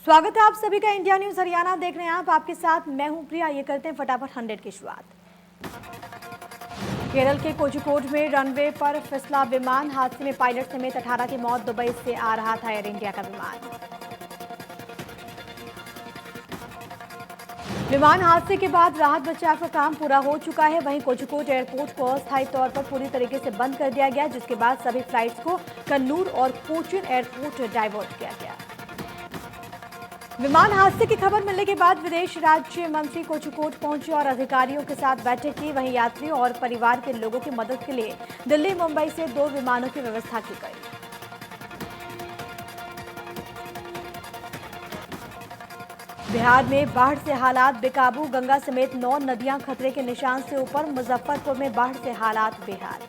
स्वागत है आप सभी का इंडिया न्यूज हरियाणा देख रहे हैं आप। आपके साथ मैं हूं प्रिया। ये करते हैं फटाफट 100 की शुरुआत। केरल के कोझिकोड में रनवे पर फिसला विमान। हादसे में पायलट समेत 18 की मौत। दुबई से आ रहा था एयर इंडिया का विमान हादसे के बाद राहत बचाव का काम पूरा हो चुका है। वहीं कोझिकोड एयरपोर्ट को अस्थायी तौर पर पूरी तरीके से बंद कर दिया गया, जिसके बाद सभी फ्लाइट्स को कन्नूर और कोचीन एयरपोर्ट डाइवर्ट किया गया। विमान हादसे की खबर मिलने के बाद विदेश राज्य मंत्री कोझिकोड पहुंचे और अधिकारियों के साथ बैठक की। वहीं यात्रियों और परिवार के लोगों की मदद के लिए दिल्ली मुंबई से 2 विमानों की व्यवस्था की गई। बिहार में बाढ़ से हालात बेकाबू। गंगा समेत 9 नदियां खतरे के निशान से ऊपर। मुजफ्फरपुर में बाढ़ से हालात बेहाल।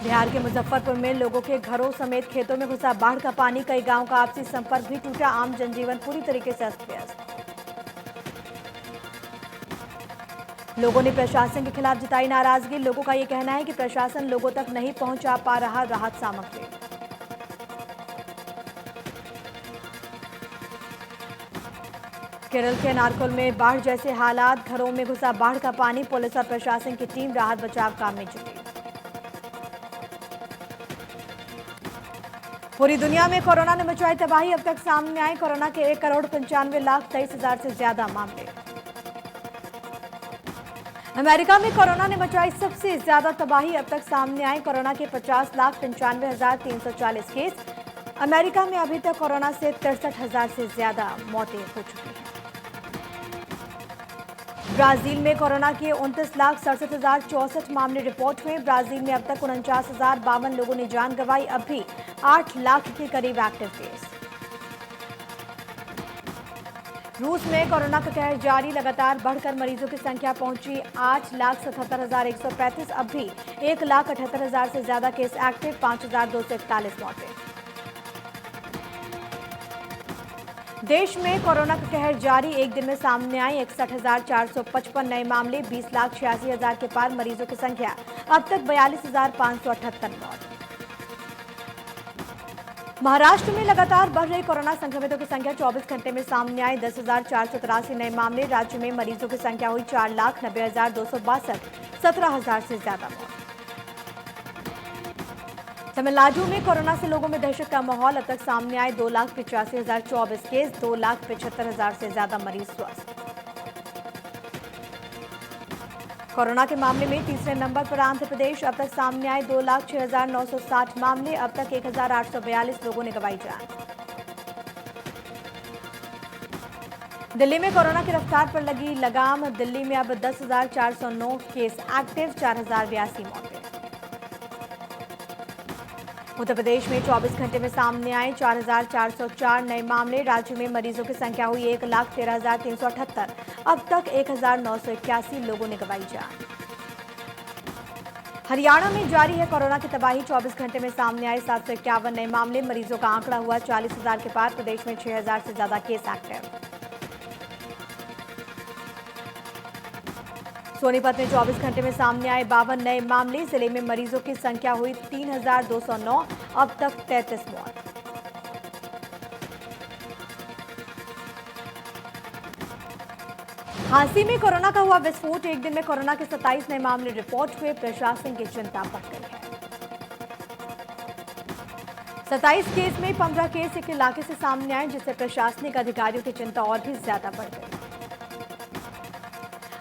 बिहार के मुजफ्फरपुर में लोगों के घरों समेत खेतों में घुसा बाढ़ का पानी। कई गांव का आपसी संपर्क भी टूटा। आम जनजीवन पूरी तरीके से अस्त व्यस्त। लोगों ने प्रशासन के खिलाफ जताई नाराजगी। लोगों का ये कहना है कि प्रशासन लोगों तक नहीं पहुंचा पा रहा राहत सामग्री। केरल के नारकोल में बाढ़ जैसे हालात। घरों में घुसा बाढ़ का पानी। पुलिस और प्रशासन की टीम राहत बचाव काम में जुटी। पूरी दुनिया में कोरोना ने मचाई तबाही। अब तक सामने आए कोरोना के 1,95,23,000 से ज्यादा मामले। अमेरिका में कोरोना ने मचाई सबसे ज्यादा तबाही। अब तक सामने आए कोरोना के 50,95,340 केस। अमेरिका में अभी तक कोरोना से 63,000 से ज्यादा मौतें हो चुकी हैं। ब्राजील में कोरोना के 29,67,064 मामले रिपोर्ट हुए। ब्राजील में अब तक 49,052 लोगों ने जान गंवाई। अब भी 8 लाख के करीब एक्टिव केस। रूस में कोरोना का कहर जारी। लगातार बढ़कर मरीजों की संख्या पहुंची 8,77,135। अब भी 1,78,000 से ज्यादा केस एक्टिव। 5,241 मौतें। देश में कोरोना का कहर जारी। एक दिन में सामने आए 61,455 नए मामले। 20,86,000 के पार मरीजों की संख्या। अब तक 42,578 मौत। महाराष्ट्र में लगातार बढ़ रही कोरोना संक्रमितों की संख्या। 24 घंटे में सामने आए 10,483 नए मामले। राज्य में मरीजों की संख्या हुई 4,90,262। 17,000 से ज्यादा मौत। तमिलनाडु में कोरोना से लोगों में दहशत का माहौल। अब तक सामने आए 2,85,024 केस। 2,75,000 से ज्यादा मरीज स्वस्थ। कोरोना के मामले में तीसरे नंबर पर आंध्र प्रदेश। अब तक सामने आए 2,06,960 मामले। अब तक 1,842 लोगों ने गंवाई जान। दिल्ली में कोरोना की रफ्तार पर लगी लगाम। दिल्ली में अब 10,409 केस एक्टिव। 4,082 मौतें। उत्तर प्रदेश में 24 घंटे में सामने आए 4,404 नए मामले। राज्य में मरीजों की संख्या हुई 1,13,378। अब तक 1,981 लोगों ने गंवाई जान। हरियाणा में जारी है कोरोना की तबाही। 24 घंटे में सामने आए 751 नए मामले। मरीजों का आंकड़ा हुआ 40,000 के पार। प्रदेश में 6,000 से ज्यादा केस एक्टिव। सोनीपत में 24 घंटे में सामने आए 52 नए मामले। जिले में मरीजों की संख्या हुई 3,209। अब तक 33 मौत। झांसी में कोरोना का हुआ विस्फोट। एक दिन में कोरोना के 27 नए मामले रिपोर्ट हुए। प्रशासन की चिंता बढ़ गई है। 27 केस में 15 केस एक इलाके से सामने आए, जिससे प्रशासनिक अधिकारियों की चिंता और भी ज्यादा बढ़ गई।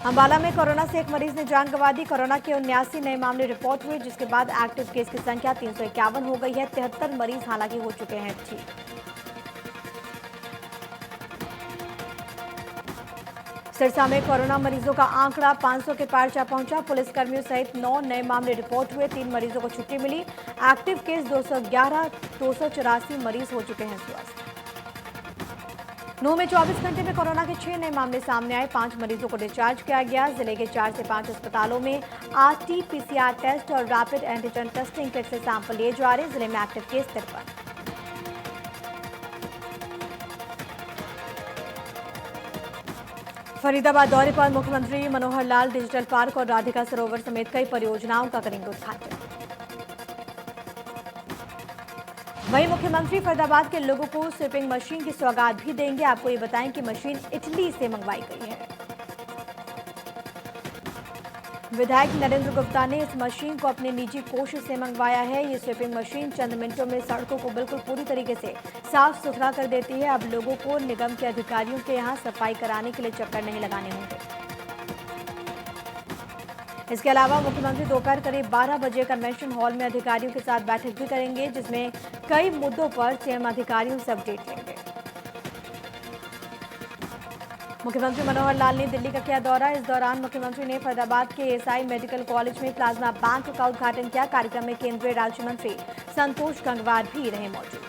अंबाला में कोरोना से एक मरीज ने जान गंवा दी। कोरोना के 79 नए मामले रिपोर्ट हुए, जिसके बाद एक्टिव केस की संख्या 351 हो गई है। 73 मरीज हालांकि हो चुके हैं ठीक। सिरसा में कोरोना मरीजों का आंकड़ा 500 के पार जा पहुंचा। पुलिसकर्मियों सहित 9 नए मामले रिपोर्ट हुए। 3 मरीजों को छुट्टी मिली। Active case 211। 284 मरीज हो चुके हैं स्वस्थ। नूंह में 24 घंटे में कोरोना के 6 नए मामले सामने आए। 5 मरीजों को डिस्चार्ज किया गया। जिले के 4 से 5 अस्पतालों में RT-PCR टेस्ट और रैपिड एंटीजन टेस्टिंग किट से सैंपल लिए जा रहे। जिले में एक्टिव केस 53। फरीदाबाद दौरे पर मुख्यमंत्री मनोहर लाल डिजिटल पार्क और राधिका सरोवर समेत कई परियोजनाओं का करेंगे उद्घाटन। वहीं मुख्यमंत्री फरीदाबाद के लोगों को स्वीपिंग मशीन की सौगात भी देंगे। आपको ये बताएं कि मशीन इटली से मंगवाई गई है। विधायक नरेंद्र गुप्ता ने इस मशीन को अपने निजी कोष से मंगवाया है। ये स्वीपिंग मशीन चंद मिनटों में सड़कों को बिल्कुल पूरी तरीके से साफ सुथरा कर देती है। अब लोगों को निगम के अधिकारियों के यहाँ सफाई कराने के लिए चक्कर नहीं लगाने होंगे। इसके अलावा मुख्यमंत्री दोपहर करीब 12 बजे कन्वेंशन हॉल में अधिकारियों के साथ बैठक भी करेंगे, जिसमें कई मुद्दों पर सीएम अधिकारियों से अपडेट लेंगे। मुख्यमंत्री मनोहर लाल ने दिल्ली का किया दौरा। इस दौरान मुख्यमंत्री ने फरीदाबाद के एसआई मेडिकल कॉलेज में प्लाज्मा बैंक का उद्घाटन किया। कार्यक्रम में केंद्रीय राज्य मंत्री संतोष गंगवार भी रहे मौजूद।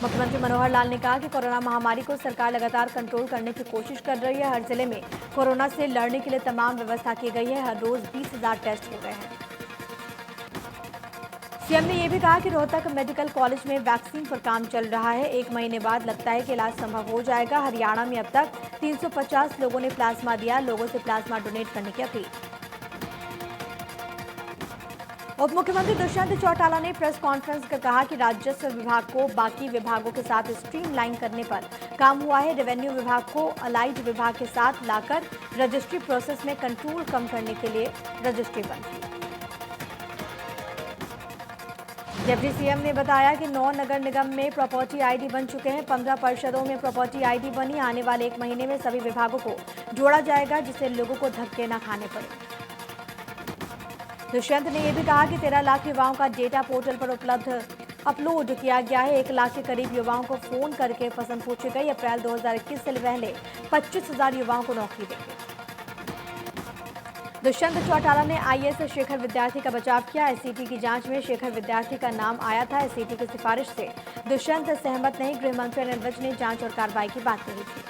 मुख्यमंत्री मनोहर लाल ने कहा कि कोरोना महामारी को सरकार लगातार कंट्रोल करने की कोशिश कर रही है। हर जिले में कोरोना से लड़ने के लिए तमाम व्यवस्था की गई है। हर रोज 20,000 टेस्ट हो रहे हैं। सीएम ने यह भी कहा कि रोहतक मेडिकल कॉलेज में वैक्सीन पर काम चल रहा है। 1 महीने बाद लगता है कि इलाज संभव हो जाएगा। हरियाणा में अब तक 350 लोगों ने प्लाज्मा दिया। लोगों से प्लाज्मा डोनेट करने की अपील। उप मुख्यमंत्री दुष्यंत चौटाला ने प्रेस कॉन्फ्रेंस कर कहा कि राजस्व विभाग को बाकी विभागों के साथ स्ट्रीमलाइन करने पर काम हुआ है। रेवेन्यू विभाग को अलाइड विभाग के साथ लाकर रजिस्ट्री प्रोसेस में कंट्रोल कम करने के लिए रजिस्ट्री बंद की। डिप्टी सीएम ने बताया कि 9 नगर निगम में प्रॉपर्टी आईडी बन चुके हैं। 15 परिषदों में प्रॉपर्टी आईडी बनी। आने वाले 1 महीने में सभी विभागों को जोड़ा जाएगा, जिससे लोगों को धक्के न खाने पड़े। दुष्यंत ने यह भी कहा कि 13 लाख युवाओं का डेटा पोर्टल पर अपलोड किया गया है। 1 लाख के करीब युवाओं को फोन करके पसंद पूछी गई। अप्रैल 2021 से पहले 25,000 युवाओं को नौकरी देंगे। दुष्यंत चौटाला ने आईएएस शेखर विद्यार्थी का बचाव किया। एससीटी की जांच में शेखर विद्यार्थी का नाम आया था। एससीटी की सिफारिश से दुष्यंत सहमत नहीं। गृह मंत्री अनिल विज ने जांच और कार्रवाई की बात कही थी।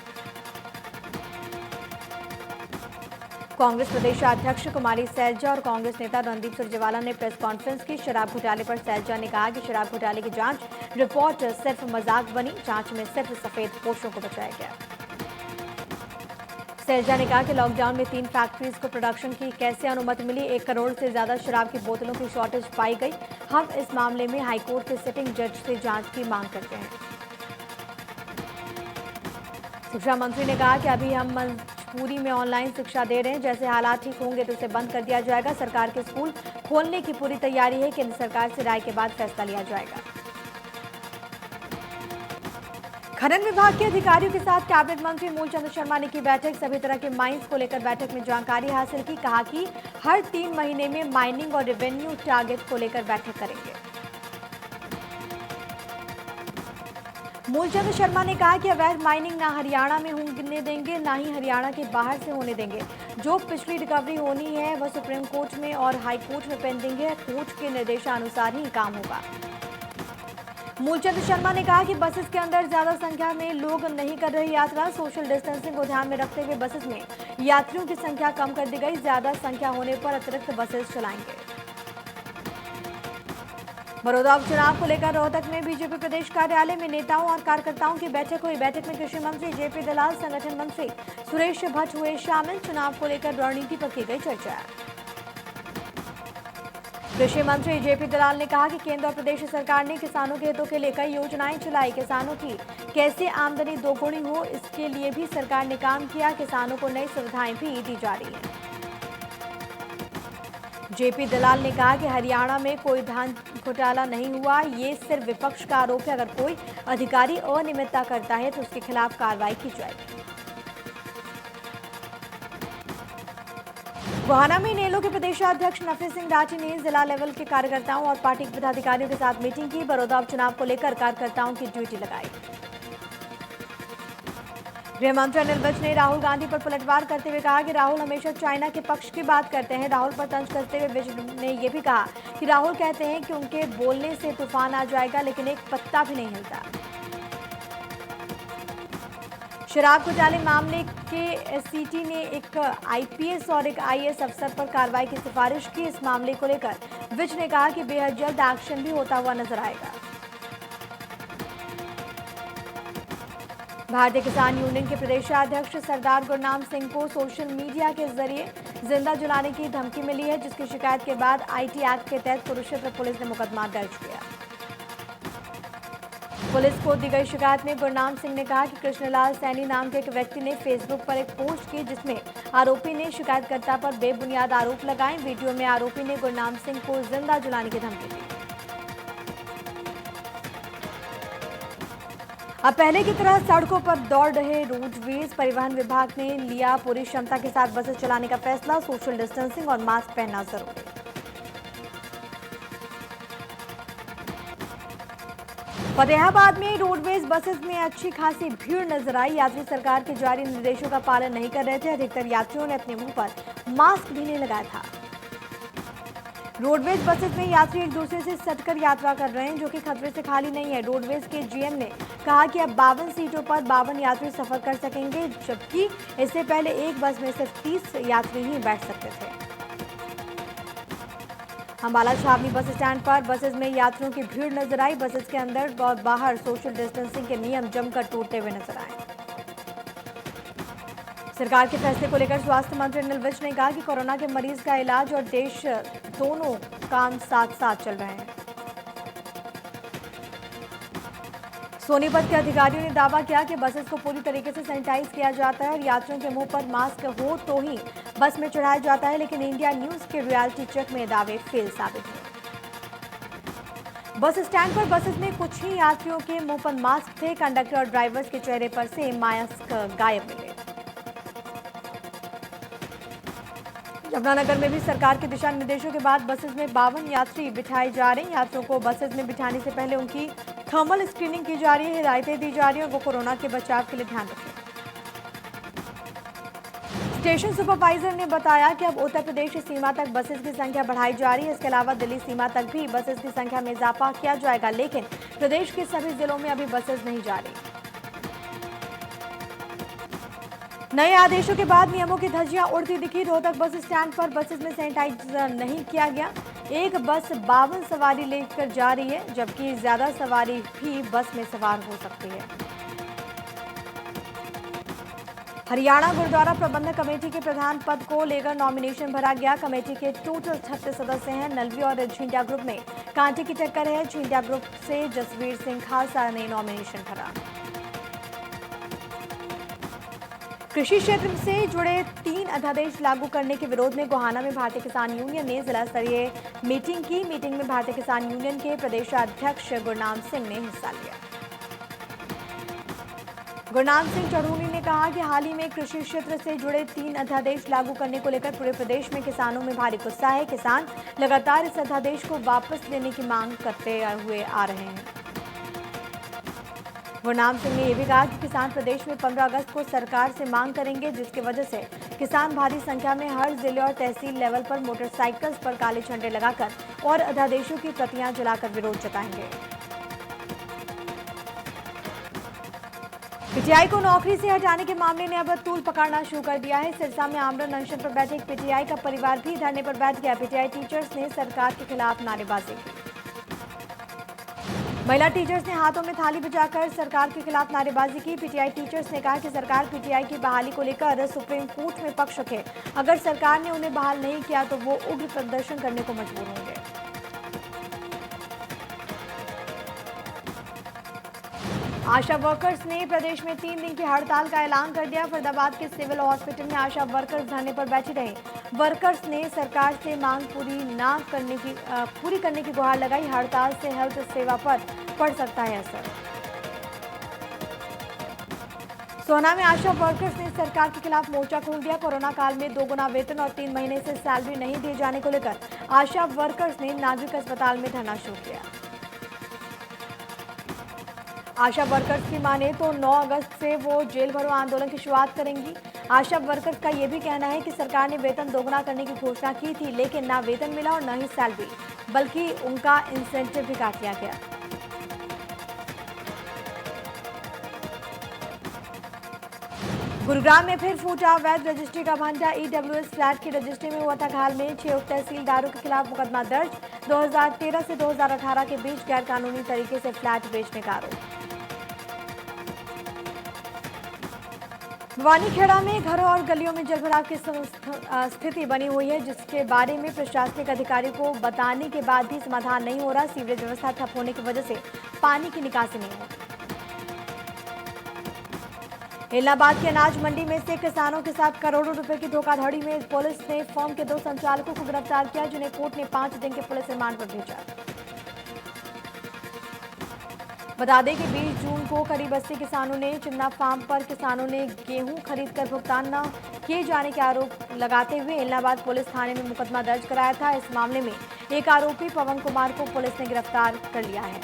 कांग्रेस प्रदेशाध्यक्ष कुमारी सैलजा और कांग्रेस नेता रणदीप सुरजेवाला ने प्रेस कॉन्फ्रेंस की। शराब घोटाले पर सैलजा ने कहा कि शराब घोटाले की जांच रिपोर्ट सिर्फ मजाक बनी। जांच में सिर्फ सफेद पोशों को बचाया गया। सैलजा ने कहा कि लॉकडाउन में 3 फैक्ट्रीज को प्रोडक्शन की कैसे अनुमति मिली। 1 करोड़ से ज्यादा शराब की बोतलों की शॉर्टेज पाई गई। हम इस मामले में हाईकोर्ट के सिटिंग जज से जांच की मांग करते हैं। शिक्षा मंत्री ने कहा कि अभी हम मजबूरी में ऑनलाइन शिक्षा दे रहे हैं। जैसे हालात ठीक होंगे तो उसे बंद कर दिया जाएगा। सरकार के स्कूल खोलने की पूरी तैयारी है। केंद्र सरकार से राय के बाद फैसला लिया जाएगा। खनन विभाग के अधिकारियों के साथ कैबिनेट मंत्री मूलचंद शर्मा ने की बैठक। सभी तरह के माइंस को लेकर बैठक में जानकारी हासिल की। कहा कि हर 3 महीने में माइनिंग और रेवेन्यू टारगेट को लेकर बैठक करेंगे। मूलचंद शर्मा ने कहा कि अवैध माइनिंग ना हरियाणा में होने देंगे, ना ही हरियाणा के बाहर से होने देंगे। जो पिछली रिकवरी होनी है वह सुप्रीम कोर्ट में और हाई कोर्ट में पेंडिंग है। कोर्ट के निर्देशानुसार ही काम होगा। मूलचंद शर्मा ने कहा कि बसेस के अंदर ज्यादा संख्या में लोग नहीं कर रहे यात्रा। सोशल डिस्टेंसिंग को ध्यान में रखते हुए बसेस में यात्रियों की संख्या कम कर दी गई। ज्यादा संख्या होने पर अतिरिक्त बसेस चलाएंगे। बड़ौदा उपचुनाव को लेकर रोहतक में बीजेपी प्रदेश कार्यालय में नेताओं और कार्यकर्ताओं की बैठक हुई। बैठक में कृषि मंत्री जेपी दलाल, संगठन मंत्री सुरेश भट्ट हुए शामिल। चुनाव को लेकर रणनीति पर की गई चर्चा। कृषि मंत्री जेपी दलाल ने कहा कि केंद्र और प्रदेश सरकार ने किसानों के हितों के लिए कई योजनाएं चलाई। किसानों की कैसे आमदनी दोगुनी हो, इसके लिए भी सरकार ने काम किया। किसानों को नई सुविधाएं भी दी जा रही हैं। जेपी दलाल ने कहा कि हरियाणा में कोई धान घोटाला नहीं हुआ। ये सिर्फ विपक्ष का आरोप है। अगर कोई अधिकारी अनियमितता करता है तो उसके खिलाफ कार्रवाई की जाएगी। गोहाना में इनेलो के प्रदेशाध्यक्ष नफी सिंह राठी ने जिला लेवल के कार्यकर्ताओं और पार्टी के पदाधिकारियों के साथ मीटिंग की। बड़ौदा उपचुनाव को लेकर कार्यकर्ताओं की ड्यूटी लगाई। गृह मंत्री अनिल विज ने राहुल गांधी पर पलटवार करते हुए कहा कि राहुल हमेशा चाइना के पक्ष की बात करते हैं। राहुल पर तंज करते हुए विज ने यह भी कहा कि राहुल कहते हैं कि उनके बोलने से तूफान आ जाएगा, लेकिन एक पत्ता भी नहीं हिलता। शराब घोटाले मामले के एससीटी ने एक आईपीएस और एक आईएएस अफसर पर कार्रवाई की सिफारिश की। इस मामले को लेकर विज ने कहा कि बेहद जल्द एक्शन भी होता हुआ नजर आएगा। भारतीय किसान यूनियन के प्रदेशाध्यक्ष सरदार गुरनाम सिंह को सोशल मीडिया के जरिए जिंदा जलाने की धमकी मिली है, जिसकी शिकायत के बाद आईटी एक्ट के तहत कुरुक्षेत्र पुलिस ने मुकदमा दर्ज किया। पुलिस को दी गई शिकायत में गुरनाम सिंह ने कहा कि कृष्णलाल सैनी नाम के एक व्यक्ति ने फेसबुक पर एक पोस्ट की, जिसमें आरोपी ने शिकायतकर्ता पर बेबुनियाद आरोप लगाए। वीडियो में आरोपी ने गुरनाम सिंह को जिंदा जलाने की धमकी दी। अब पहले की तरह सड़कों पर दौड़ रहे रोडवेज। परिवहन विभाग ने लिया पूरी क्षमता के साथ बसें चलाने का फैसला। सोशल डिस्टेंसिंग और मास्क पहनना जरूरी। फतेहाबाद में रोडवेज बसेस में अच्छी खासी भीड़ नजर आई। यात्री सरकार के जारी निर्देशों का पालन नहीं कर रहे थे। अधिकतर यात्रियों ने अपने मुंह पर मास्क भी नहीं लगाया था। रोडवेज बसेस में यात्री एक दूसरे से सटकर यात्रा कर रहे हैं, जो कि खतरे से खाली नहीं है। रोडवेज के जीएम ने कहा कि अब 52 सीटों पर 52 यात्री सफर कर सकेंगे, जबकि इससे पहले एक बस में सिर्फ 30 यात्री ही बैठ सकते थे। अंबाला छावनी बस स्टैंड पर बसेस में यात्रियों की भीड़ नजर आई। बसेस के अंदर और बाहर सोशल डिस्टेंसिंग के नियम जमकर टूटते हुए नजर आए। सरकार के फैसले को लेकर स्वास्थ्य मंत्री अनिल विज ने कहा कि कोरोना के मरीज का इलाज और देश दोनों काम साथ साथ चल रहे हैं। सोनीपत के अधिकारियों ने दावा किया कि बसेस को पूरी तरीके से सैनिटाइज किया जाता है और यात्रियों के मुंह पर मास्क हो तो ही बस में चढ़ाया जाता है, लेकिन इंडिया न्यूज के रियलिटी चेक में दावे फेल साबित हुए। बस स्टैंड पर बसेस में कुछ ही यात्रियों के मुंह पर मास्क थे। कंडक्टर और ड्राइवर्स के चेहरे पर से मास्क गायब मिले। यमुनानगर में भी सरकार के दिशा निर्देशों के बाद बसेस में 52 यात्री बिठाए जा रहे हैं। यात्रियों को बसेस में बिठाने से पहले उनकी थर्मल स्क्रीनिंग की जा रही है, हिदायतें दी जा रही है और वो कोरोना के बचाव के लिए ध्यान रखें। स्टेशन सुपरवाइजर ने बताया कि अब उत्तर प्रदेश सीमा तक बसेस की संख्या बढ़ाई जा रही है। इसके अलावा दिल्ली सीमा तक भी बसेस की संख्या में इजाफा किया जाएगा, लेकिन प्रदेश के सभी जिलों में अभी बसेस नहीं जा रही। नए आदेशों के बाद नियमों की धज्जियां उड़ती दिखी। रोहतक बस स्टैंड पर बसेस में सैनिटाइजर नहीं किया गया। एक बस 52 सवारी लेकर जा रही है, जबकि ज्यादा सवारी भी बस में सवार हो सकती है। हरियाणा गुरुद्वारा प्रबंधक कमेटी के प्रधान पद को लेकर नॉमिनेशन भरा गया। कमेटी के टोटल 36 सदस्य हैं। नलवी और झिंडिया ग्रुप में कांटे की टक्कर है। झिंडिया ग्रुप से जसवीर सिंह खालसा ने नॉमिनेशन भरा। कृषि क्षेत्र से जुड़े 3 अध्यादेश लागू करने के विरोध में गोहाना में भारतीय किसान यूनियन ने जिला स्तरीय मीटिंग की। मीटिंग में भारतीय किसान यूनियन के प्रदेशाध्यक्ष गुरनाम सिंह ने हिस्सा लिया। गुरनाम सिंह चढ़ूनी ने कहा कि हाल ही में कृषि क्षेत्र से जुड़े 3 अध्यादेश लागू करने को लेकर पूरे प्रदेश में किसानों में भारी गुस्सा है। किसान लगातार इस अध्यादेश को वापस लेने की मांग करते हुए आ रहे हैं। गुरनाम सिंह ने यह भी कहा कि किसान प्रदेश में 15 अगस्त को सरकार से मांग करेंगे, जिसकी वजह से किसान भारी संख्या में हर जिले और तहसील लेवल पर मोटरसाइकिल्स पर काले झंडे लगाकर और अध्यादेशों की प्रतियां जलाकर विरोध जताएंगे। पीटीआई को नौकरी से हटाने के मामले ने अब तूल पकड़ना शुरू कर दिया है। सिरसा में आमरण अनशन पर बैठे एक पीटीआई का परिवार भी धरने पर बैठ गया। पीटीआई टीचर्स ने सरकार के खिलाफ नारेबाजी की। महिला टीचर्स ने हाथों में थाली बजाकर सरकार के खिलाफ नारेबाजी की। पीटीआई टीचर्स ने कहा कि सरकार पीटीआई की बहाली को लेकर सुप्रीम कोर्ट में पक्ष रखे। अगर सरकार ने उन्हें बहाल नहीं किया तो वो उग्र प्रदर्शन करने को मजबूर होंगे। आशा वर्कर्स ने प्रदेश में 3 दिन की हड़ताल का ऐलान कर दिया। फरीदाबाद के सिविल हॉस्पिटल में आशा वर्कर्स धरने पर बैठे रहे। वर्कर्स ने सरकार से मांग पूरी करने की गुहार लगाई। हड़ताल से हेल्थ सेवा पर पड़ सकता है असर। सोहना में आशा वर्कर्स ने सरकार के खिलाफ मोर्चा खोल दिया। कोरोना काल में 2 गुना वेतन और 3 महीने से सैलरी नहीं दिए जाने को लेकर आशा वर्कर्स ने नागरिक अस्पताल में धरना शुरू किया। आशा वर्कर्स की माने तो 9 अगस्त से वो जेल भरो आंदोलन की शुरुआत करेंगी। आशा वर्कर्स का ये भी कहना है कि सरकार ने वेतन दोगुना करने की घोषणा की थी, लेकिन ना वेतन मिला और न ही सैलरी, बल्कि उनका इंसेंटिव भी काट लिया गया। गुरुग्राम में फिर फूटा अवैध रजिस्ट्री का भंडा। ईडब्ल्यूएस फ्लैट की रजिस्ट्री में हुआ था घायल में 6 उप तहसीलदारों के खिलाफ मुकदमा दर्ज। 2013 से 2018 के बीच गैरकानूनी तरीके से फ्लैट बेचने का आरोप। भवानीखेड़ा में घरों और गलियों में जलभराव की स्थिति बनी हुई है, जिसके बारे में प्रशासनिक अधिकारी को बताने के बाद भी समाधान नहीं हो रहा। सीवरेज व्यवस्था ठप होने की वजह से पानी की निकासी नहीं हो रही। इलाहाबाद की अनाज मंडी में से किसानों के साथ करोड़ों रुपए की धोखाधड़ी में पुलिस ने फर्म के 2 संचालकों को गिरफ्तार किया, जिन्हें कोर्ट ने 5 दिन के पुलिस रिमांड पर भेजा। बता दें कि 20 जून को करीब 80 किसानों ने चिन्ना फार्म पर किसानों ने गेहूं खरीदकर भुगतान न किए जाने के आरोप लगाते हुए इलाहाबाद पुलिस थाने में मुकदमा दर्ज कराया था। इस मामले में एक आरोपी पवन कुमार को पुलिस ने गिरफ्तार कर लिया है।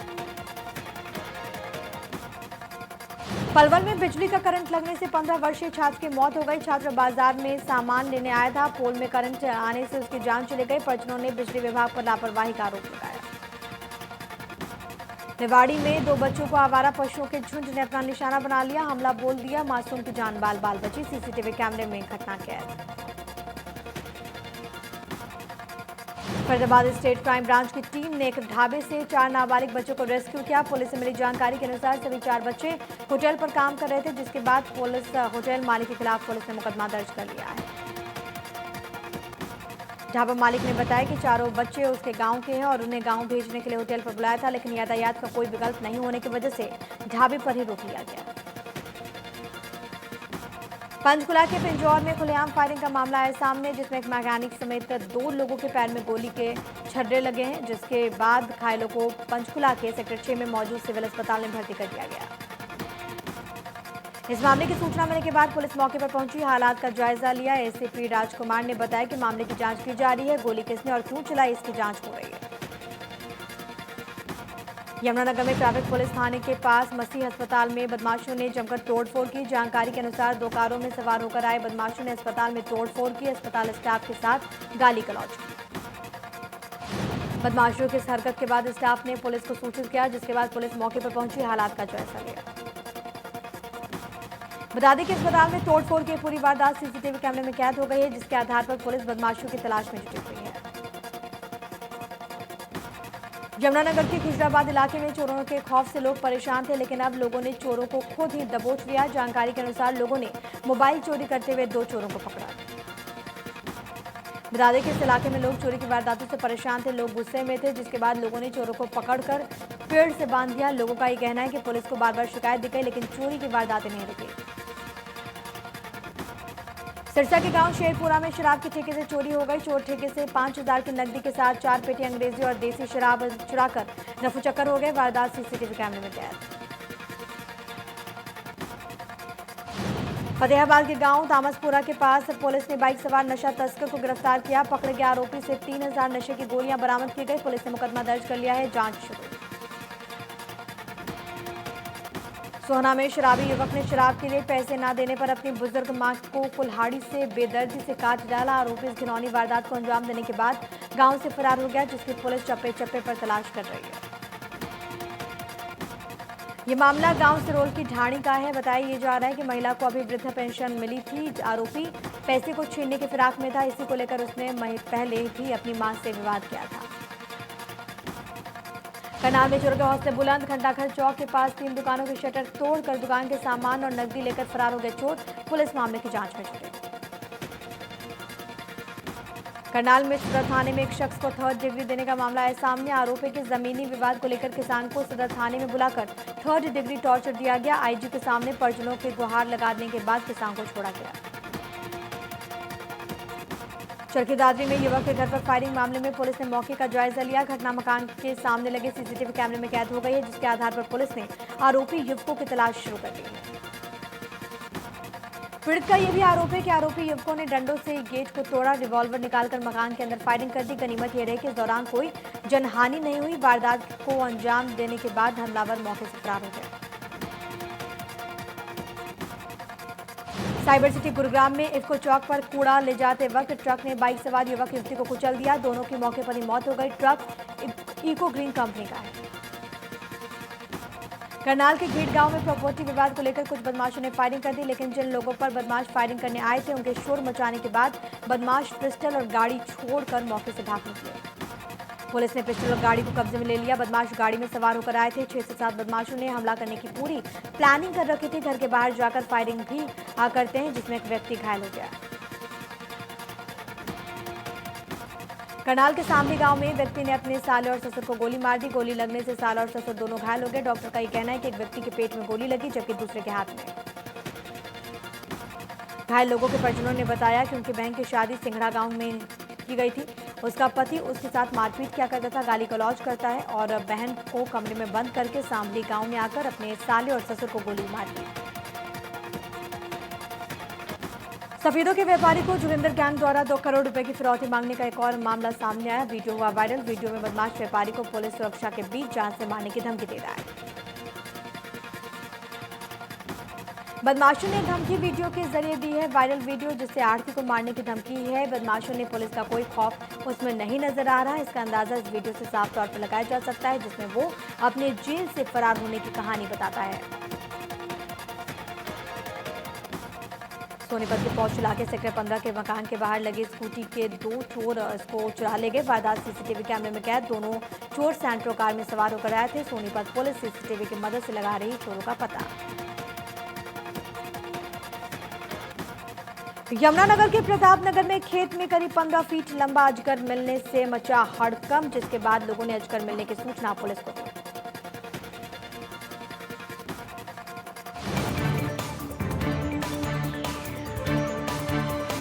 पलवल में बिजली का करंट लगने से 15 वर्षीय छात्र की मौत हो गई। छात्र बाजार में सामान लेने आया था। पोल में करंट आने से उसकी जान चली गई। परिजनों ने बिजली विभाग पर लापरवाही का आरोप लगाया। निवाड़ी में 2 बच्चों को आवारा पशुओं के झुंड ने अपना निशाना बना लिया। हमला बोल दिया, मासूम की जान बाल बाल बची। सीसीटीवी कैमरे में घटना कैद। फरीदाबाद स्टेट क्राइम ब्रांच की टीम ने एक ढाबे से 4 नाबालिग बच्चों को रेस्क्यू किया। पुलिस से मिली जानकारी के अनुसार सभी 4 बच्चे होटल पर काम कर रहे थे, जिसके बाद होटल मालिक के खिलाफ पुलिस ने मुकदमा दर्ज कर लिया है। ढाबा मालिक ने बताया कि चारों बच्चे उसके गांव के हैं और उन्हें गांव भेजने के लिए होटल पर बुलाया था, लेकिन यातायात का कोई विकल्प नहीं होने की वजह से ढाबे पर ही रोक लिया गया। पंचकुला के पिंजौर में खुलेआम फायरिंग का मामला आया सामने, जिसमें एक मैकेनिक समेत 2 लोगों के पैर में गोली के छर्रे लगे हैं, जिसके बाद घायलों को पंचकुला के सेक्टर 6 में मौजूद सिविल अस्पताल में भर्ती कर दिया गया। इस मामले की सूचना मिलने के बाद पुलिस मौके पर पहुंची, हालात का जायजा लिया। एसीपी राजकुमार ने बताया कि मामले की जांच की जा रही है। गोली किसने और क्यों चलाई, इसकी जांच हो रही है। यमुनानगर में ट्रैफिक पुलिस थाने के पास मसीह अस्पताल में बदमाशों ने जमकर तोड़फोड़ की। जानकारी के अनुसार 2 कारों में सवार होकर आए बदमाशों ने अस्पताल में तोड़फोड़ की। अस्पताल स्टाफ के साथ गाली गलौज की। बदमाशों की इस हरकत के बाद स्टाफ ने पुलिस को सूचित किया, जिसके बाद पुलिस मौके पर पहुंची, हालात का जायजा लिया। बता दें कि अस्पताल में तोड़फोड़ की पूरी वारदात सीसीटीवी कैमरे में कैद हो गई है, जिसके आधार पर पुलिस बदमाशों की तलाश में जुटी हुई है। यमुनानगर के खिजराबाद इलाके में चोरों के खौफ से लोग परेशान थे, लेकिन अब लोगों ने चोरों को खुद ही दबोच लिया। जानकारी के अनुसार लोगों ने मोबाइल चोरी करते हुए 2 चोरों को पकड़ा। बता दें कि इस इलाके में लोग चोरी की वारदातों से परेशान थे, लोग गुस्से में थे, जिसके बाद लोगों ने चोरों को पकड़कर पेड़ से बांध दिया। लोगों का ये कहना है कि पुलिस को बार बार शिकायत दी गई, लेकिन चोरी की वारदातें नहीं रुकी। सिरसा के गांव शेरपुरा में शराब के ठेके से चोरी हो गई। चोर ठेके से 5000 की नकदी के साथ 4 पेटी अंग्रेजी और देसी शराब चुराकर रफूचक्कर हो गए। वारदात सीसीटीवी कैमरे में कैद। फतेहाबाद के गांव तामसपुरा के पास पुलिस ने बाइक सवार नशा तस्कर को गिरफ्तार किया। पकड़े गए आरोपी से 3000 नशे की गोलियां बरामद की गई। पुलिस ने मुकदमा दर्ज कर लिया है, जांच शुरू। सोहना में शराबी युवक ने शराब के लिए पैसे न देने पर अपनी बुजुर्ग मां को कुल्हाड़ी से बेदर्दी से काट डाला। आरोपी इस घिनौनी वारदात को अंजाम देने के बाद गांव से फरार हो गया, जिसकी पुलिस चप्पे चप्पे पर तलाश कर रही है। ये मामला गांव सिरोल की ढाणी का है। बताया ये जा रहा है कि महिला को अभी वृद्धा पेंशन मिली थी। आरोपी पैसे को छीनने के फिराक में था। इसी को लेकर उसने पहले भी अपनी मां से विवाद किया था। करनाल में चोरों के हौसले बुलंद। घंटाघर चौक के पास 3 दुकानों के शटर तोड़कर दुकान के सामान और नकदी लेकर फरार हो गए चोर। पुलिस मामले की जांच में जुटी। करनाल में सदर थाने में एक शख्स को 3rd डिग्री देने का मामला आया सामने। आरोपी के जमीनी विवाद को लेकर किसान को सदर थाने में बुलाकर 3rd डिग्री टॉर्चर दिया गया। आईजी के सामने परिजनों के गुहार लगाने के बाद किसान को छोड़ा गया। चरखी दादरी में युवक के घर पर फायरिंग मामले में पुलिस ने मौके का जायजा लिया। घटना मकान के सामने लगे सीसीटीवी कैमरे में कैद हो गई है, जिसके आधार पर पुलिस ने आरोपी युवकों की तलाश शुरू कर दी है। पीड़ित का यह भी आरोप है कि आरोपी युवकों ने डंडों से गेट को तोड़ा, रिवॉल्वर निकालकर मकान के अंदर फायरिंग कर दी। गनीमत यह रही कि इस दौरान कोई जनहानि नहीं हुई। वारदात को अंजाम देने के बाद हमलावर मौके से फरार हो गए। साइबर सिटी गुरुग्राम में इफ्को चौक पर कूड़ा ले जाते वक्त ट्रक ने बाइक सवार युवक युवती को कुचल दिया। दोनों की मौके पर ही मौत हो गई। ट्रक इको ग्रीन कंपनी का है। करनाल के घेट गांव में प्रॉपर्टी विवाद को लेकर कुछ बदमाशों ने फायरिंग कर दी, लेकिन जिन लोगों पर बदमाश फायरिंग करने आए थे उनके शोर मचाने के बाद बदमाश पिस्टल और गाड़ी छोड़कर मौके से भाग निकले। पुलिस ने पिस्टल और गाड़ी को कब्जे में ले लिया। बदमाश गाड़ी में सवार होकर आए थे। 6 से 7 बदमाशों ने हमला करने की पूरी प्लानिंग कर रखी थी। घर के बाहर जाकर फायरिंग भी करते हैं, जिसमें एक व्यक्ति घायल हो गया। करनाल के सामली गांव में व्यक्ति ने अपने साले और ससुर को गोली मार दी। गोली लगने से साला और ससुर दोनों घायल हो गए। डॉक्टर का ये कहना है कि एक व्यक्ति के पेट में गोली लगी, जबकि दूसरे के हाथ में। घायल लोगों के परिजनों ने बताया कि उनकी बहन की शादी सिंघड़ा गांव में की गई थी। उसका पति उसके साथ मारपीट किया करता था, गाली गलौज करता है और बहन को कमरे में बंद करके सामली गांव में आकर अपने साले और ससुर को गोली मार दी। सफेदों के व्यापारी को जोगिंदर गैंग द्वारा 2 करोड़ रुपए की फिरौती मांगने का एक और मामला सामने आया। वीडियो हुआ वायरल। वीडियो में बदमाश व्यापारी को पुलिस सुरक्षा के बीच जान से मारने की धमकी दे रहा है। बदमाशों ने धमकी वीडियो के जरिए दी है। वायरल वीडियो जिससे आढ़ती को मारने की धमकी है। बदमाशों ने पुलिस का कोई खौफ उसमें नहीं नजर आ रहा है। इसका अंदाजा इस वीडियो से साफ तौर पर लगाया जा सकता है, जिसमें वो अपने जेल से फरार होने की कहानी बताता है। सोनीपत के पौष इलाके सेक्टर 15 के मकान के बाहर लगे स्कूटी के 2 चोर इसको चुरा ले गए। वारदात सीसीटीवी कैमरे में कैद। दोनों चोर सैंट्रो कार में सवार होकर आए थे। सोनीपत पुलिस सीसीटीवी की मदद से लगा रही चोरों का पता। यमुनानगर के प्रतापनगर में खेत में करीब 15 फीट लंबा अजगर मिलने से मचा हड़कंप, जिसके बाद लोगों ने अजगर मिलने की सूचना पुलिस को दी।